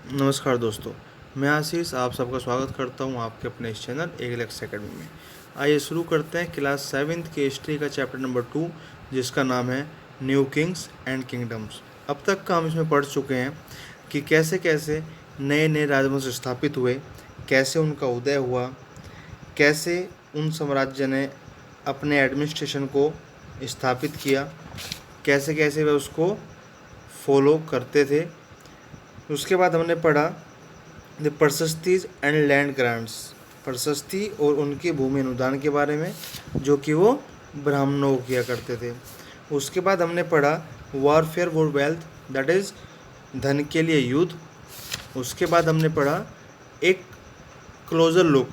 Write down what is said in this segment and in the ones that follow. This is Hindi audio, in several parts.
नमस्कार दोस्तों, मैं आशीष आप सबका स्वागत करता हूं आपके अपने इस चैनल एग्लेक्स अकेडमी में। आइए शुरू करते हैं क्लास 7th के हिस्ट्री का चैप्टर नंबर 2, जिसका नाम है न्यू किंग्स एंड किंगडम्स। अब तक का हम इसमें पढ़ चुके हैं कि कैसे कैसे नए नए राजवंश स्थापित हुए, कैसे उनका उदय हुआ, कैसे उन साम्राज्य ने अपने एडमिनिस्ट्रेशन को स्थापित किया, कैसे कैसे वे उसको फॉलो करते थे। उसके बाद हमने पढ़ा द प्रशस्तीज एंड लैंड ग्रांट्स, प्रशस्ति और उनके भूमि अनुदान के बारे में, जो कि वो ब्राह्मणों को किया करते थे। उसके बाद हमने पढ़ा warfare for wealth, that is धन के लिए युद्ध। उसके बाद हमने पढ़ा एक क्लोजर लुक,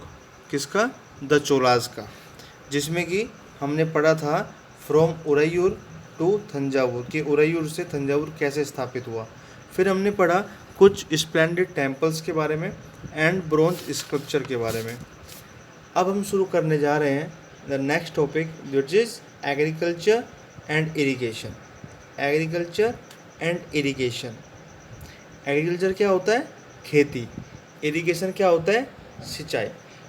किसका? द चोलाज का, जिसमें कि हमने पढ़ा था फ्रॉम उरैयूर टू थंजावुर, कि उरैयूर से थंजावुर कैसे स्थापित हुआ। फिर हमने पढ़ा कुछ स्प्लेंडेड टेम्पल्स के बारे में एंड ब्रोंज स्कल्पचर के बारे में। अब हम शुरू करने जा रहे हैं the next topic, which is agriculture and irrigation. Agriculture and irrigation, agriculture क्या होता है? खेती। इरिगेशन क्या होता है? सिंचाई।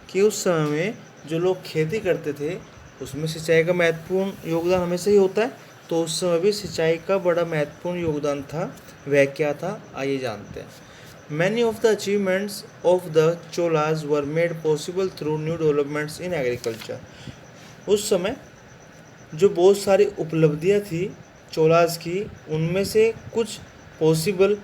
कि उस समय में जो लोग खेती करते थे उसमें सिंचाई का महत्वपूर्ण योगदान हमेशा ही होता है, तो उस समय भी सिंचाई का बड़ा महत्वपूर्ण योगदान था। वह क्या था, आइए जानते हैं। Many of the achievements of the Cholas were made possible through new developments in agriculture. उस समय जो बहुत सारी उपलब्धियां थी चोलाज की, उनमें से कुछ पॉसिबल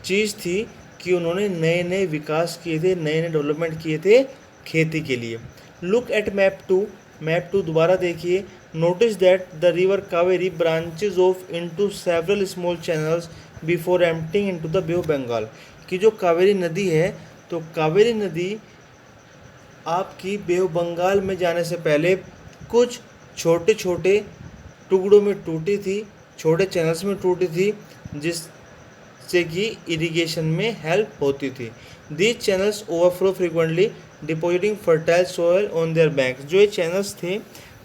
चीज़ थी कि उन्होंने नए नए विकास किए थे, नए नए डेवलपमेंट किए थे खेती के लिए। लुक एट मैप 2, मैप 2 दोबारा देखिए। Notice that the river Kaveri branches off into several small channels before emptying into the Bay of Bengal. कि जो कावेरी नदी है, तो कावेरी नदी आपकी बे ऑफ बंगाल में जाने से पहले कुछ छोटे छोटे टुकड़ों में टूटी थी, छोटे चैनल्स में टूटी थी, जिससे कि इरिगेशन में हेल्प होती थी। These channels overflow frequently depositing fertile soil on their bank. जो ये चैनल्स थे,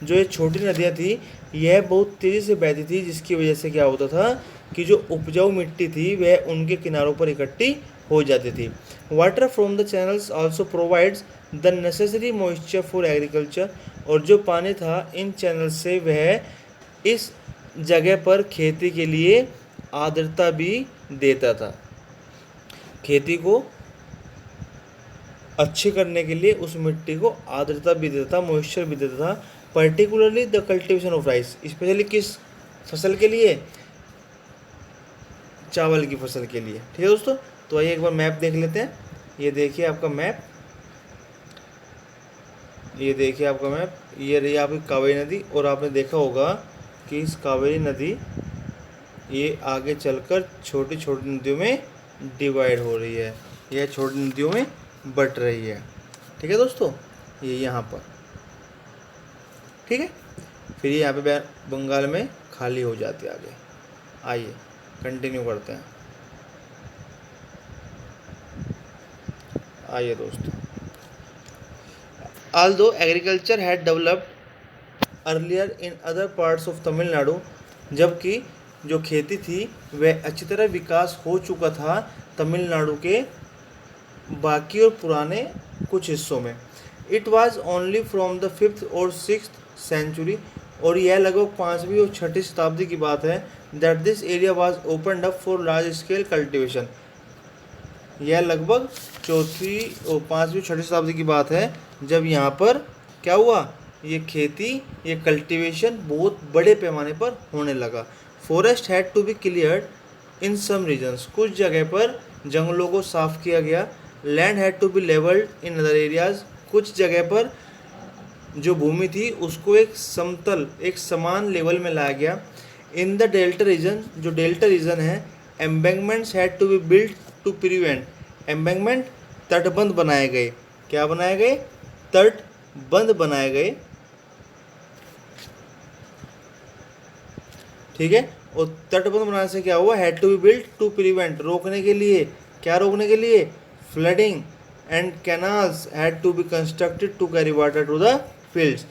जो ये छोटी नदियाँ थी, यह बहुत तेज़ी से बहती थी, जिसकी वजह से क्या होता था कि जो उपजाऊ मिट्टी थी वह उनके किनारों पर इकट्ठी हो जाती थी। Water from the channels also provides the necessary moisture for agriculture. और जो पानी था इन चैनल से वह इस जगह पर खेती के लिए आर्द्रता भी देता था। खेती को अच्छी करने के लिए उस मिट्टी को आर्द्रता भी देता था, मॉइस्चर भी देता था। Particularly the cultivation of rice, specially किस फसल के लिए? चावल की फसल के लिए। ठीक है दोस्तों, तो आइए एक बार मैप देख लेते हैं। ये देखिए आपका मैप, ये देखिए आपका मैप, ये रही आपकी कावेरी नदी। और आपने देखा होगा कि इस कावेरी नदी ये आगे चलकर छोटी छोटी नदियों में डिवाइड हो रही है, यह छोटी नदियों में बट रही है। ठीक है दोस्तों, ये यहाँ पर, ठीक है। फिर ये यहाँ पे बंगाल में खाली हो जाती है आगे। आइए कंटिन्यू करते हैं। आइए दोस्तों, although agriculture had developed earlier in other parts of Tamil Nadu, जबकि जो खेती थी वह अच्छी तरह विकास हो चुका था तमिलनाडु के बाकी और पुराने कुछ हिस्सों में। It was only from the 5th और 6th सेंचुरी, और यह लगभग 5वीं और 6ठी शताब्दी की बात है, that this area was opened up for large scale cultivation. यह लगभग 4वीं और 5वीं 6ठी शताब्दी की बात है, जब यहाँ पर क्या हुआ, ये खेती, ये कल्टीवेशन बहुत बड़े पैमाने पर होने लगा। Forest had to be cleared in some regions, कुछ जगह पर जंगलों को साफ किया गया। Land had to be levelled in other areas, कुछ जगह पर जो भूमि थी उसको एक समतल, एक समान लेवल में लाया गया। इन द डेल्टा रीजन, जो डेल्टा रीजन है, embankments had to be build to prevent, embankment तटबंध बनाए गए। क्या बनाए गए? तटबंध बनाए गए। ठीक है, और तटबंध बनाने से क्या हुआ? Had to be build to prevent, रोकने के लिए। क्या रोकने के लिए? Flooding. And canals had to be constructed to carry water to the fields,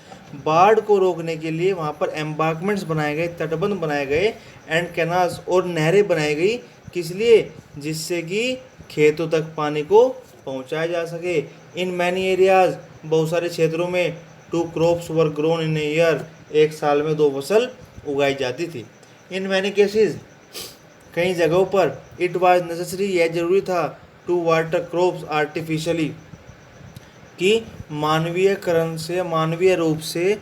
बाढ़ को रोकने के लिए वहाँ पर एम्बार्कमेंट्स बनाए गए, तटबंध बनाए गए, एंड कैनाल्स और नहरें बनाई गई। किस लिए? जिससे कि खेतों तक पानी को पहुंचाया जा सके। इन मैनी एरियाज, बहुत सारे क्षेत्रों में 2 crops were grown in a year, एक साल में 2 फसल उगाई जाती थी। इन मैनी केसेस, कई जगहों पर इट वाज नेसेसरी, यह जरूरी था, टू वाटर क्रॉप्स आर्टिफिशियली, कि मानवीयकरण से, मानवीय रूप से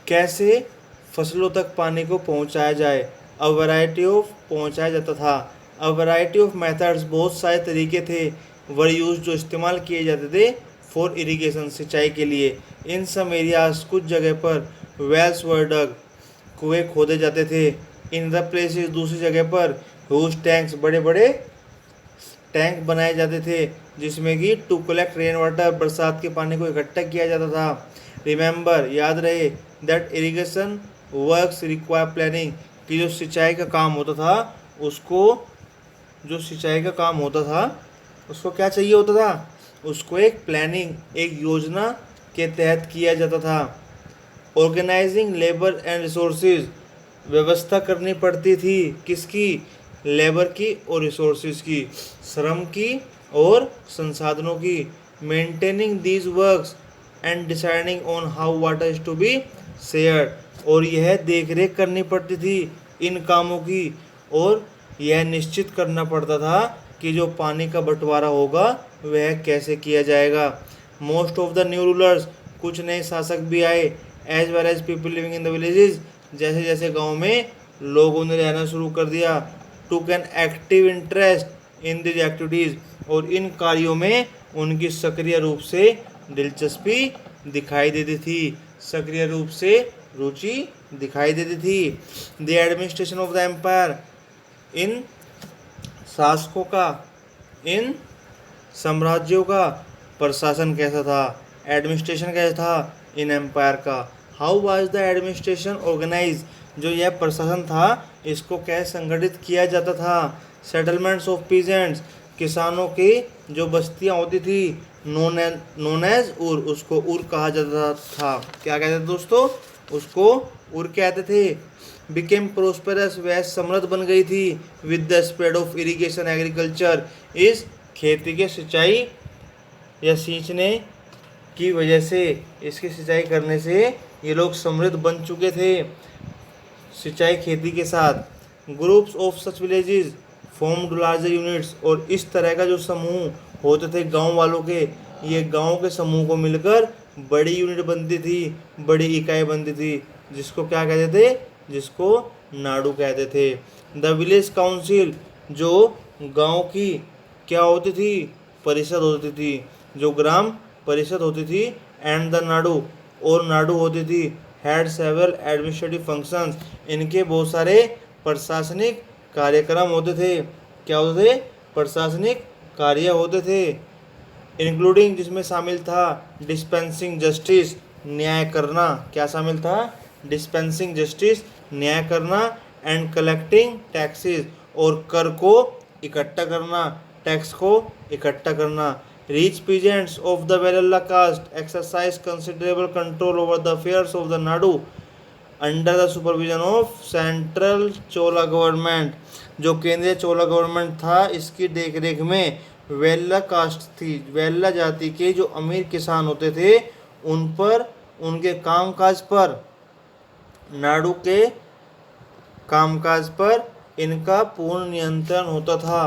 कैसे फसलों तक पानी को पहुंचाया जाए। अ वैरायटी ऑफ, पहुंचाया जाता था। अ वैरायटी ऑफ मेथड्स, बहुत सारे तरीके थे, वर यूज, जो इस्तेमाल किए जाते थे, फॉर इरिगेशन, सिंचाई के लिए। इन सम एरियाज, कुछ जगह पर वेल्स वर डग, कुएं खोदे जाते थे। इन द प्लेसेस, दूसरी जगह पर ह्यूज टैंक्स, बड़े बड़े टैंक बनाए जाते थे, जिसमें कि टू कलेक्ट रेन वाटर, बरसात के पानी को इकट्ठा किया जाता था। रिमेंबर, याद रहे, that irrigation works require planning, कि जो सिंचाई का काम होता था उसको, जो सिंचाई का काम होता था उसको क्या चाहिए होता था, उसको एक प्लानिंग, एक योजना के तहत किया जाता था। ऑर्गेनाइजिंग लेबर एंड रिसोर्सेज, व्यवस्था करनी पड़ती थी, किसकी, लेबर की और रिसोर्सेज की, श्रम की और संसाधनों की। Maintaining these works and deciding on how water is to be shared, और यह देख रेख करनी पड़ती थी इन कामों की, और यह निश्चित करना पड़ता था कि जो पानी का बंटवारा होगा वह कैसे किया जाएगा। Most of the new rulers, कुछ नए शासक भी आए, as well as people living in the villages, जैसे जैसे गांव में लोगों ने रहना शुरू कर दिया। Took an active interest in this activities, और इन कार्यों में उनकी सक्रिय रूप से दिलचस्पी दिखाई देती थी, सक्रिय रूप से रुचि दिखाई देती थी। The administration of the empire, इन शासकों का, इन साम्राज्यों का प्रशासन कैसा था, एडमिनिस्ट्रेशन कैसा था इन एम्पायर का। How was the administration organise, जो यह प्रशासन था इसको कैसे संगठित किया जाता था। सेटलमेंट्स ऑफ पीजेंट्स, किसानों की जो बस्तियां होती थी, नोन एज उर, उसको उर कहा जाता था। क्या कहते थे दोस्तों, उसको उर कहते थे। बिकेम प्रोस्पेरस, वह समृद्ध बन गई थी। With the spread of irrigation agriculture, इस खेती के सिंचाई या सींचने की वजह से, इसकी सिंचाई करने से ये लोग समृद्ध बन चुके थे सिंचाई खेती के साथ। Groups of such villages formed larger units, और इस तरह का जो समूह होते थे गांव वालों के, ये गांव के समूह को मिलकर बड़ी यूनिट बनती थी, बड़ी इकाई बनती थी, जिसको क्या कहते थे, जिसको नाडू कहते थे। द विलेज काउंसिल, जो गांव की क्या होती थी, परिषद होती थी, जो ग्राम परिषद होती थी। एंड द नाडू, और नाडू होती थी, हैड सेवरल एडमिनिस्ट्रेटिव फंक्शंस, इनके बहुत सारे प्रशासनिक कार्यक्रम होते थे। क्या होते थे, प्रशासनिक कार्य होते थे। इंक्लूडिंग, जिसमें शामिल था डिस्पेंसिंग जस्टिस, न्याय करना। क्या शामिल था, डिस्पेंसिंग जस्टिस, न्याय करना। एंड कलेक्टिंग टैक्सेस, और कर को इकट्ठा करना, टैक्स को इकट्ठा करना। Rich peasants of the Vellala caste exercise considerable control over the affairs of the nadu under the supervision of central Chola government, जो केंद्रीय चोला गवर्नमेंट था इसकी देखरेख में वेल्ला कास्ट थी, वेल्ला जाति के जो अमीर किसान होते थे उन पर, उनके कामकाज पर, नाडू के कामकाज पर इनका पूर्ण नियंत्रण होता था।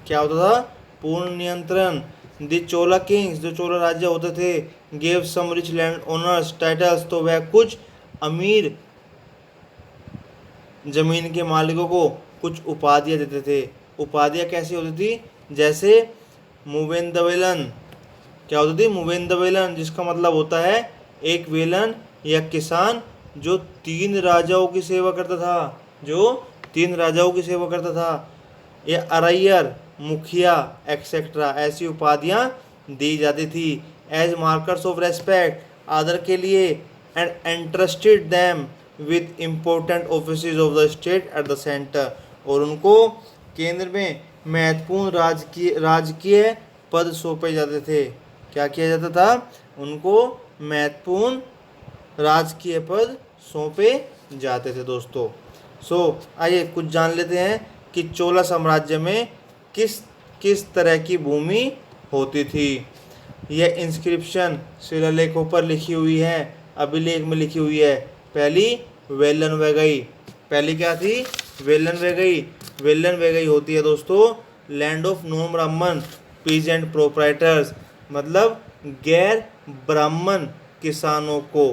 क्या होता था, पूर्ण नियंत्रण। द चोला किंग्स, जो चोला राज्य होते थे, gave some rich land owners titles, तो वह कुछ अमीर जमीन के मालिकों को कुछ उपाधियाँ देते थे। उपाधियाँ कैसी होती थी, जैसे मुवेंदवेलन। क्या होती थी, मुवेंदवेलन, जिसका मतलब होता है एक वेलन या किसान जो 3 राजाओं की सेवा करता था, जो 3 राजाओं की सेवा करता था। या अरैयर, मुखिया एक्सेट्रा, ऐसी उपाधियाँ दी जाती थी एज मार्कर्स ऑफ रेस्पेक्ट, आदर के लिए। And entrusted them with important offices of the state at the centre, और उनको केंद्र में महत्वपूर्ण राजकीय पद सौंपे जाते थे। क्या किया जाता था, उनको महत्वपूर्ण राजकीय पद सौंपे जाते थे दोस्तों। आइए कुछ जान लेते हैं कि चोला साम्राज्य में किस किस तरह की भूमि होती थी। यह इंस्क्रिप्शन शिलालेखों पर लिखी हुई है, अभिलेख में लिखी हुई है। पहली वेलन वैगई, पहली क्या थी? वेलन वैगई। वेलन वैगई होती है दोस्तों लैंड ऑफ नॉन ब्राह्मण पीजेंट प्रोप्राइटर्स, मतलब गैर ब्राह्मण किसानों को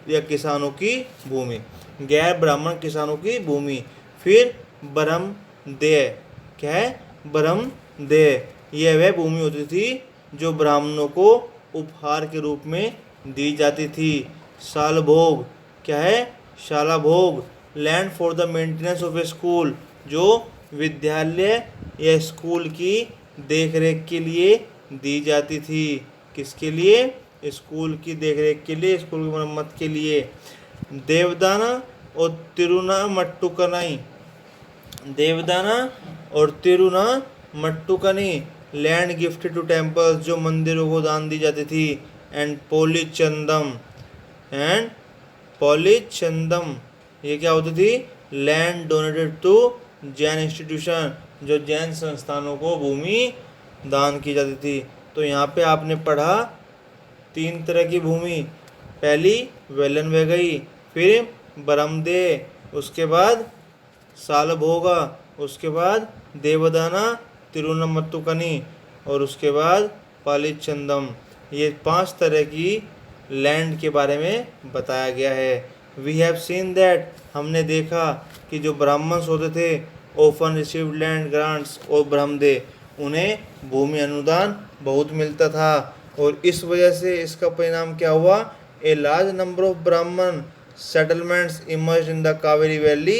या किसानों की भूमि, गैर ब्राह्मण किसानों की भूमि। फिर ब्रह्मदेय, क्या है? ब्रह्मदेय, यह वह भूमि होती थी जो ब्राह्मणों को उपहार के रूप में दी जाती थी। शालभोग, क्या है? Shalabhoga, land for the maintenance of a school, जो विद्यालय या स्कूल की देखरेख के लिए दी जाती थी। किसके लिए? स्कूल की देखरेख के लिए, स्कूल की मरम्मत के लिए। देवदाना और तिरुनामट्टुकनई, देवदाना और तिरुनामट्टुकनी, लैंड गिफ्टेड टू टेम्पल्स, जो मंदिरों को दान दी जाती थी। एंड पोलीचंदम, एंड पोलीचंदम, ये क्या होती थी? Land donated to Jain institution, जो जैन संस्थानों को भूमि दान की जाती थी। तो यहाँ पे आपने पढ़ा 3 तरह की भूमि, पहली वेलन वैगई, फिर ब्रह्मदेय, उसके बाद शालभोगा, उसके बाद देवदाना तिरुनमत्तुकनी, और उसके बाद पालीचंदम। ये 5 तरह की लैंड के बारे में बताया गया है। वी हैव सीन दैट, हमने देखा कि जो ब्राह्मण्स होते थे ऑफन रिसीव्ड लैंड ग्रांट्स और ब्रह्मदेय, उन्हें भूमि अनुदान बहुत मिलता था, और इस वजह से इसका परिणाम क्या हुआ? A large number of Brahmin settlements emerged in the Kaveri valley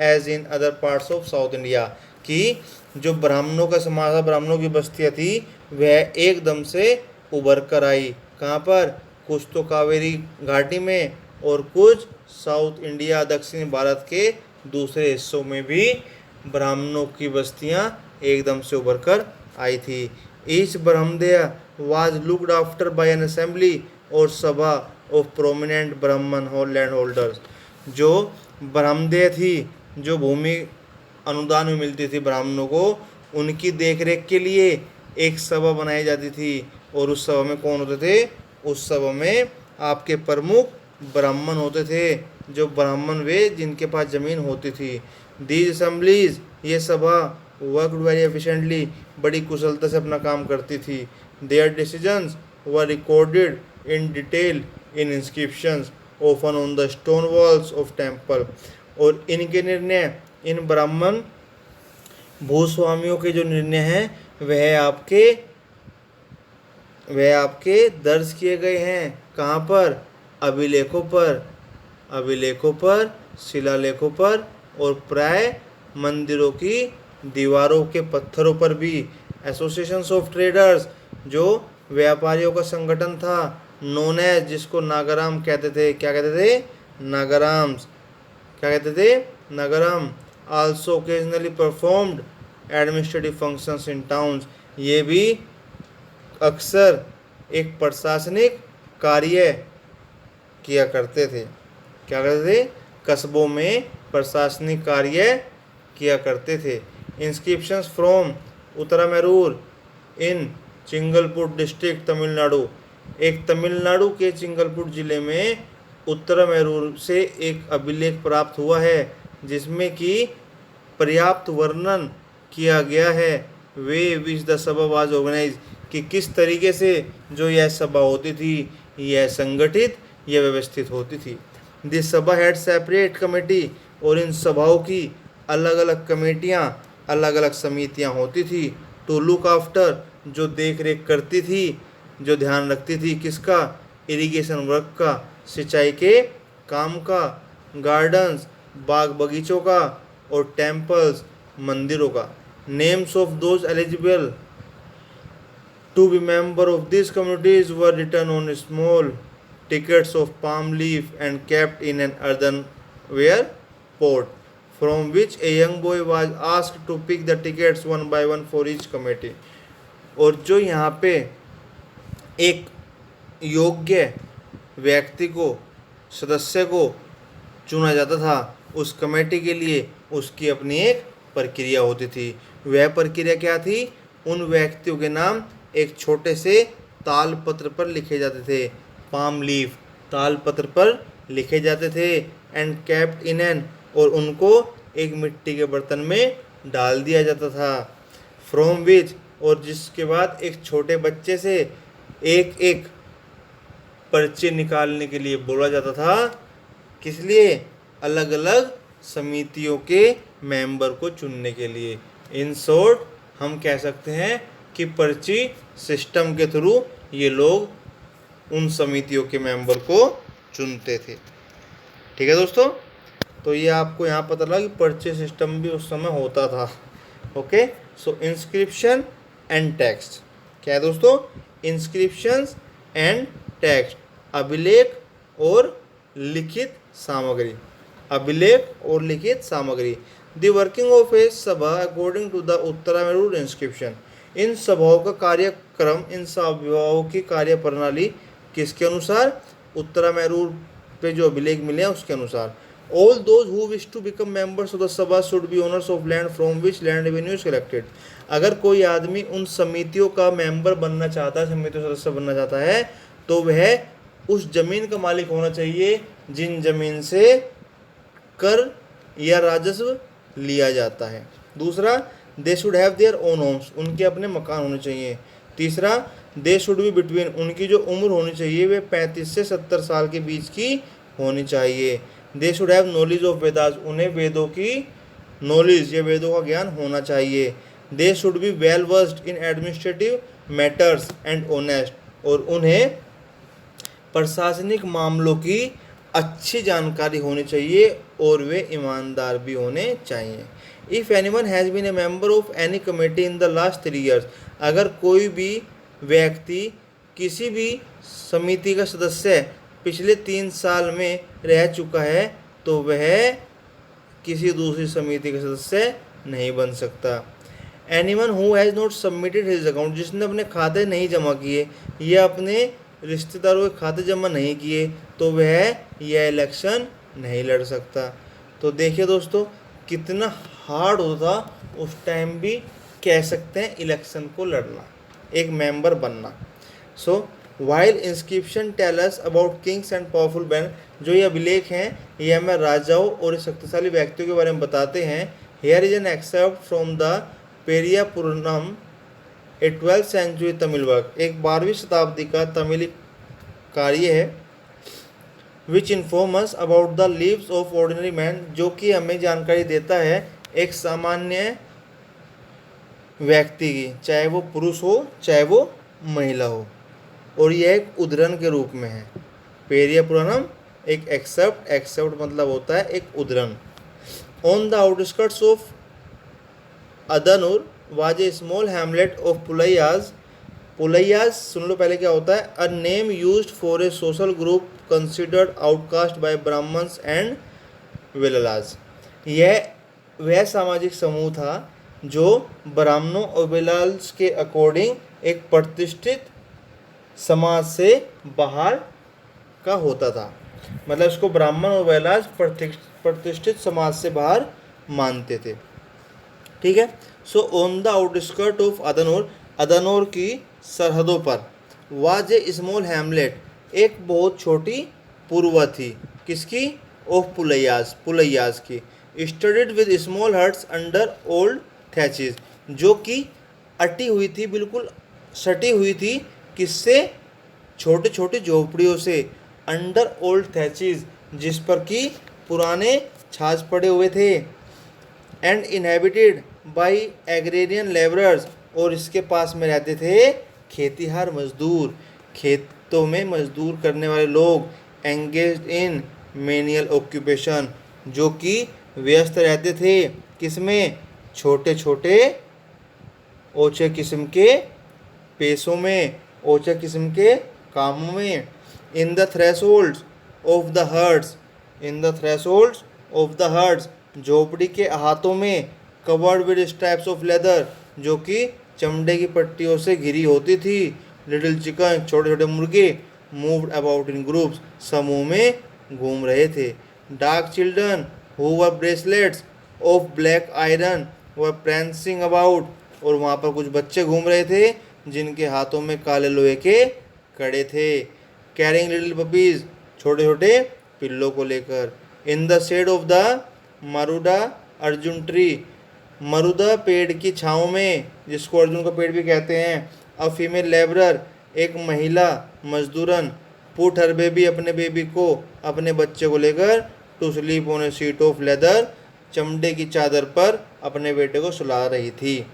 as in other parts of South India, कि जो ब्राह्मणों का समाज था, ब्राह्मणों की बस्तियाँ थी, वह एकदम से उभर कर आई। कहाँ पर? कुछ तो कावेरी घाटी में, और कुछ साउथ इंडिया, दक्षिण भारत के दूसरे हिस्सों में भी ब्राह्मणों की बस्तियां एकदम से उभर कर आई थी। Each brahmadeya was looked after by an assembly और sabha of prominent Brahmana landholders, जो ब्रह्मदेय थी, जो भूमि अनुदान में मिलती थी ब्राह्मणों को, उनकी देखरेख के लिए एक सभा बनाई जाती थी, और उस सभा में कौन होते थे? उस सभा में आपके प्रमुख ब्राह्मण होते थे, जो ब्राह्मण वे जिनके पास ज़मीन होती थी। दीज असेंबलीज, ये सभा वर्कड वेरी एफिशिएंटली, बड़ी कुशलता से अपना काम करती थी। Their decisions were recorded in detail in inscriptions often on the stone walls of temple, और इनके निर्णय, इन ब्राह्मण भूस्वामियों के जो निर्णय हैं वह आपके दर्ज किए गए हैं। कहाँ पर? अभिलेखों पर, अभिलेखों पर, शिलालेखों पर, और प्राय मंदिरों की दीवारों के पत्थरों पर भी। एसोसिएशंस ऑफ ट्रेडर्स, जो व्यापारियों का संगठन था, नोन एज, जिसको नागाराम कहते थे। क्या कहते थे? नागाराम्स। क्या कहते थे? Nagaram. Also occasionally performed administrative functions in towns, ये भी अक्सर एक प्रशासनिक कार्य किया करते थे। क्या करते थे? कस्बों में प्रशासनिक कार्य किया करते थे। Inscriptions from Uttaramerur in Chingleput district Tamil Nadu, एक तमिलनाडु के चिंगलपुर जिले में उत्तरामेरूर से एक अभिलेख प्राप्त हुआ है, जिसमें कि पर्याप्त वर्णन किया गया है वे विच द सभा वाज ऑर्गेनाइज, कि किस तरीके से जो यह सभा होती थी, यह संगठित, यह व्यवस्थित होती थी। दिस सभा हैड सेपरेट कमेटी, और इन सभाओं की अलग अलग कमेटियाँ, अलग अलग समितियाँ होती थी। टू लुक आफ्टर, जो देख रेख करती थी, जो ध्यान रखती थी किसका? इरिगेशन वर्क का, सिंचाई के काम का, गार्डन्स, बाग बगीचों का, और टेम्पल्स, मंदिरों का। Names of those eligible to be member of this communities were written on small tickets of palm leaf and kept in an earthenware pot, from which a young boy was asked to pick the tickets one by one for each committee. और जो यहाँ पे एक योग्य व्यक्ति को, सदस्य को चुना जाता था उस कमेटी के लिए, उसकी अपनी एक प्रक्रिया होती थी। वह प्रक्रिया क्या थी? उन व्यक्तियों के नाम एक छोटे से ताल पत्र पर लिखे जाते थे, पाम लीफ, ताल पत्र पर लिखे जाते थे, एंड कैप्ट इन एन, और उनको एक मिट्टी के बर्तन में डाल दिया जाता था, फ्रॉम विच, और जिसके बाद एक छोटे बच्चे से एक एक पर्चे निकालने के लिए बोला जाता था। किस लिए? अलग अलग समितियों के मेंबर को चुनने के लिए। इन शॉर्ट हम कह सकते हैं कि पर्ची सिस्टम के थ्रू ये लोग उन समितियों के मेंबर को चुनते थे। ठीक है दोस्तों, तो ये आपको यहाँ पता लगा कि पर्ची सिस्टम भी उस समय होता था। Okay, so inscription and text क्या है दोस्तों? इंस्क्रिप्शंस एंड टेक्स्ट, अभिलेख और लिखित सामग्री, अभिलेख और लिखित सामग्री। द वर्किंग ऑफ ए सभा अकॉर्डिंग टू द उत्तरामेरूर इंस्क्रिप्शन, इन सभाओं का कार्यक्रम, इन सभाओं की कार्य प्रणाली किसके अनुसार? उत्तरामेरूर पे जो अभिलेख मिले हैं उसके अनुसार। All those who wish to become members of the sabha should be owners of land from which land revenue is collected. अगर कोई आदमी उन समितियों का मेंबर बनना चाहता है, समिति सदस्य बनना चाहता है, तो वह उस जमीन का मालिक होना चाहिए जिन जमीन से कर या राजस्व लिया जाता है। दूसरा, they should have their own homes, उनके अपने मकान होने चाहिए। तीसरा, दे शुड बी बिटवीन, उनकी जो उम्र होनी चाहिए वे 35 से 70 साल के बीच की होनी चाहिए। दे should have knowledge of Vedas, उन्हें वेदों की नॉलेज या वेदों का ज्ञान होना चाहिए। They should be well versed in administrative matters and honest, और उन्हें प्रशासनिक मामलों की अच्छी जानकारी होनी चाहिए और वे ईमानदार भी होने चाहिए। If anyone has been a member of any committee in the last 3 years, अगर कोई भी व्यक्ति किसी भी समिति का सदस्य पिछले 3 साल में रह चुका है तो वह किसी दूसरी समिति का सदस्य नहीं बन सकता। Anyone who has not submitted his account, जिसने अपने खाते नहीं जमा किए या अपने रिश्तेदारों के खाते जमा नहीं किए, तो वह यह इलेक्शन नहीं लड़ सकता। तो देखिए दोस्तों, कितना हार्ड होता उस टाइम भी कह सकते हैं इलेक्शन को लड़ना, एक मेंबर बनना। So while inscription tell us about kings and powerful man, जो ये अभिलेख हैं ये हमें राजाओं और शक्तिशाली व्यक्तियों के बारे में बताते हैं। Here is an excerpt from the Periya Puranam, a 12th century Tamil work, एक 12वीं शताब्दी का तमिल कार्य है। Which informs about the lives of ordinary man, जो कि हमें जानकारी देता है एक सामान्य व्यक्ति की, चाहे वो पुरुष हो चाहे वो महिला हो, और यह एक उद्धरण के रूप में है। पेरिया पुराणम एक एक्सेप्ट मतलब होता है एक उद्धरण। On the outskirts of Adanur was a small hamlet of Pulaiyas, Pulaiyas सुन लो पहले क्या होता है, a name used for a social group considered outcaste by Brahmanas and Vellalas, यह वह सामाजिक समूह था जो ब्राह्मणों और वेलाल्स के अकॉर्डिंग एक प्रतिष्ठित समाज से बाहर का होता था। मतलब इसको ब्राह्मण और वेलाज प्रतिष्ठित समाज से बाहर मानते थे। ठीक है, so on the outskirt of Adanur, Adanur की सरहदों पर, वाज ए स्मॉल हैमलेट, एक बहुत छोटी पुरवा थी, किसकी? ऑफ पुलैयास, पुलैयास की। Studded with small huts under old thatches, जो कि अटी हुई थी, बिल्कुल सटी हुई थी, किससे? छोटे छोटे झोपड़ियों से। अंडर ओल्ड थैचेस, जिस पर कि पुराने छाछ पड़े हुए थे। And inhabited by agrarian labourers, और इसके पास में रहते थे खेतीहार मजदूर, खेतों में मजदूर करने वाले लोग। एंगेज्ड इन मेनियल ऑक्यूपेशन, जो कि व्यस्त रहते थे किसमें? छोटे छोटे ओछे किस्म के पेशों में, ओछे किस्म के कामों में। In the thresholds of the hertz, in the thresholds of the hertz, झोपड़ी के हाथों में। Covered with straps of leather, जो कि चमड़े की पट्टियों से घिरी होती थी। लिटिल चिकन, छोटे छोटे मुर्गे। मूव्ड अबाउट इन ग्रुप्स, समूह में घूम रहे थे। Dark children who were bracelets of black iron, were prancing about, और वहाँ पर कुछ बच्चे घूम रहे थे जिनके हाथों में काले लोहे के कड़े थे। कैरिंग लिटिल पपीज, छोटे छोटे पिल्लों को लेकर। In the shade of the maruda arjuna tree, maruda पेड़ की छाँव में, जिसको अर्जुन का पेड़ भी कहते हैं। अ फीमेल लेबरर, एक महिला मजदूरन। पुट हर बेबी, अपने बेबी को, अपने बच्चे को लेकर। To sleep on a sheet of leather, चमड़े की चादर पर अपने बेटे को सुला रही थी।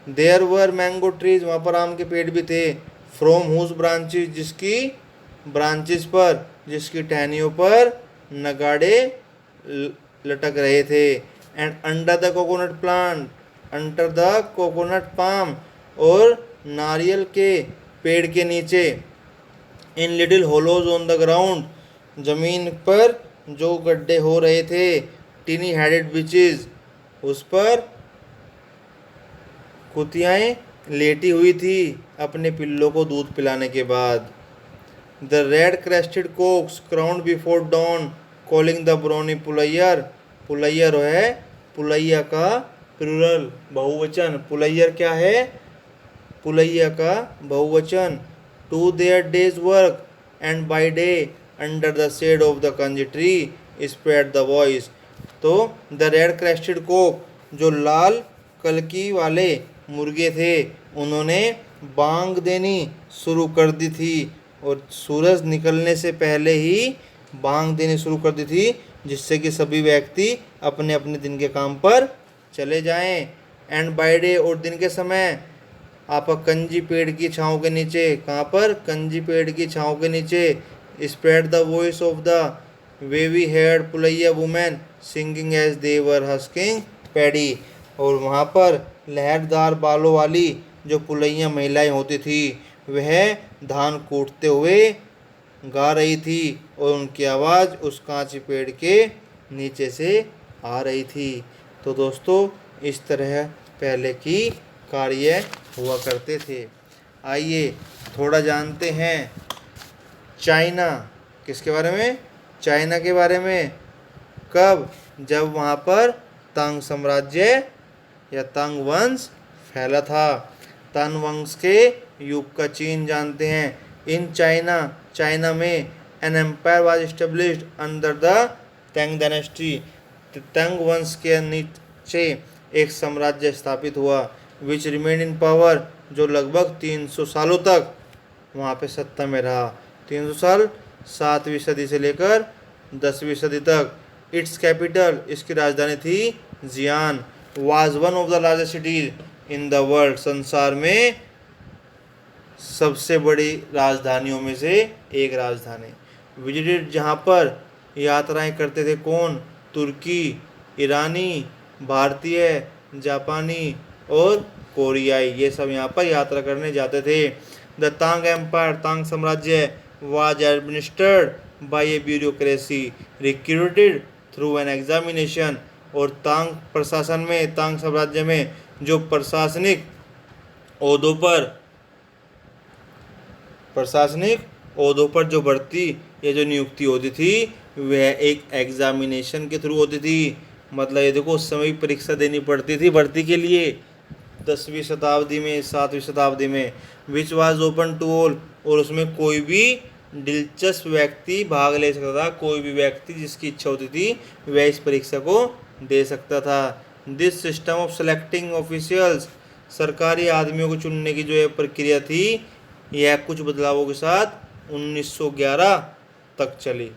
देयर वर मैंगो ट्रीज, वहाँ पर आम के पेड़ भी थे। फ्रॉम हुज ब्रांचेज, जिसकी ब्रांचेस पर, जिसकी टहनियों पर नगाड़े लटक रहे थे। And under the coconut plant, under the coconut palm, और नारियल के पेड़ के नीचे। In little hollows on the ground, जमीन पर जो गड्ढे हो रहे थे। टीनी हेडेड बिचेज, उस पर कुतियाएँ लेटी हुई थी अपने पिल्लों को दूध पिलाने के बाद। The red crested cocks crowed before dawn, calling the brawny Pulaiyar, Pulaiyar है पुलैया का प्लूरल बहुवचन। पुलैयर क्या है? पुलैया का बहुवचन। To their days work and by day under the shade of the kanji tree spread the voice. तो द रेड क्रेस्टेड कोक, जो लाल कलकी वाले मुर्गे थे, उन्होंने बांग देनी शुरू कर दी थी, और सूरज निकलने से पहले ही बांग देनी शुरू कर दी थी, जिससे कि सभी व्यक्ति अपने अपने दिन के काम पर चले जाएं। एंड बाय डे, और दिन के समय आप कंजी पेड़ की छाँव के नीचे, कहाँ पर? कंजी पेड़ की छाँव के नीचे। Spread the voice of the wavy haired Pulaiya women singing as they were husking paddy, और वहाँ पर लहरदार बालों वाली जो पुलैया महिलाएं होती थी, वह धान कूटते हुए गा रही थी, और उनकी आवाज़ उस कांची पेड़ के नीचे से आ रही थी। तो दोस्तों, इस तरह पहले की कार्य हुआ करते थे। आइए थोड़ा जानते हैं चाइना, किसके बारे में? चाइना के बारे में। कब? जब वहाँ पर तंग साम्राज्य या तंग वंश फैला था। तंग वंश के युग का चीन जानते हैं। इन चाइना, चाइना में an empire was established under the Tang dynasty, Tang वंश के नीचे एक साम्राज्य स्थापित हुआ। विच रिमेन इन पावर, जो लगभग 300 सालों तक वहाँ पे सत्ता में रहा। 300 साल, 7वीं सदी से लेकर 10वीं सदी तक। इट्स कैपिटल, इसकी राजधानी थी Xi'an. Was one of the largest cities in the world, संसार में सबसे बड़ी राजधानियों में से एक राजधानी। विजिटेड, जहाँ पर यात्राएं करते थे कौन? तुर्की, ईरानी, भारतीय, जापानी और कोरियाई, ये सब यहाँ पर यात्रा करने जाते थे। द तांग एम्पायर, तांग साम्राज्य was administered by A bureaucracy recruited through an examination, और तांग प्रशासन में, तांग साम्राज्य में जो प्रशासनिक ओहदों पर जो भर्ती या जो नियुक्ति होती थी, वह एक एग्जामिनेशन के थ्रू होती थी। मतलब ये देखो, उस समय परीक्षा देनी पड़ती थी भर्ती के लिए, 10वीं शताब्दी में, 7वीं शताब्दी में। Which was open to all, और उसमें कोई भी दिलचस्प व्यक्ति भाग ले सकता था। कोई भी व्यक्ति जिसकी इच्छा होती थी, वह इस परीक्षा को दे सकता था। This system of selecting officials, सरकारी आदमियों को चुनने की जो ये प्रक्रिया थी, यह कुछ बदलावों के साथ 1911 तक चली।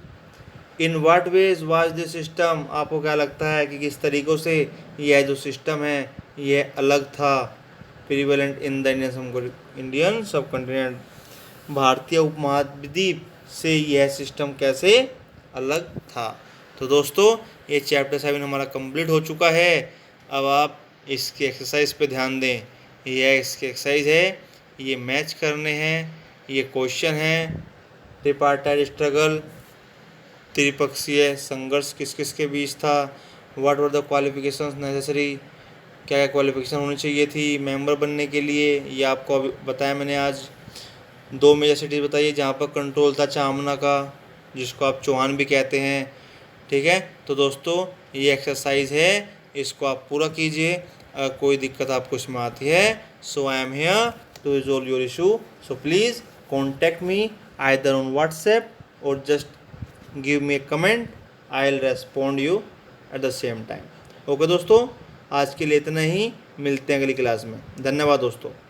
इन वाट वेज वाज दिस सिस्टम, आपको क्या लगता है कि किस तरीक़ों से यह जो सिस्टम है यह अलग था? प्रिवेलेंट इन द इंडियन सब कॉन्टिनेंट, भारतीय उपमहाद्वीप से यह सिस्टम कैसे अलग था? तो दोस्तों, ये चैप्टर 7 हमारा कंप्लीट हो चुका है। अब आप इसकी एक्सरसाइज पे ध्यान दें। यह इसकी एक्सरसाइज है, ये मैच करने हैं, ये क्वेश्चन हैं। ट्रिपार्टाइट स्ट्रगल, त्रिपक्षीय संघर्ष किस किस के बीच था? What were the qualifications necessary, क्या क्या क्वालिफिकेशन होनी चाहिए थी मेंबर बनने के लिए, ये आपको बताया मैंने आज। 2 मेजर सिटीज बताइए जहाँ पर कंट्रोल था चामना का, जिसको आप चौहान भी कहते हैं। ठीक है, तो दोस्तों, ये एक्सरसाइज है, इसको आप पूरा कीजिए। अगर कोई दिक्कत आपको इसमें आती है, so I am here to resolve your issue. So please contact me either on WhatsApp or just give me a comment. I will respond you at the same time. Okay दोस्तों, आज के लिए इतना ही. मिलते हैं अगली क्लास में. धन्यवाद दोस्तों.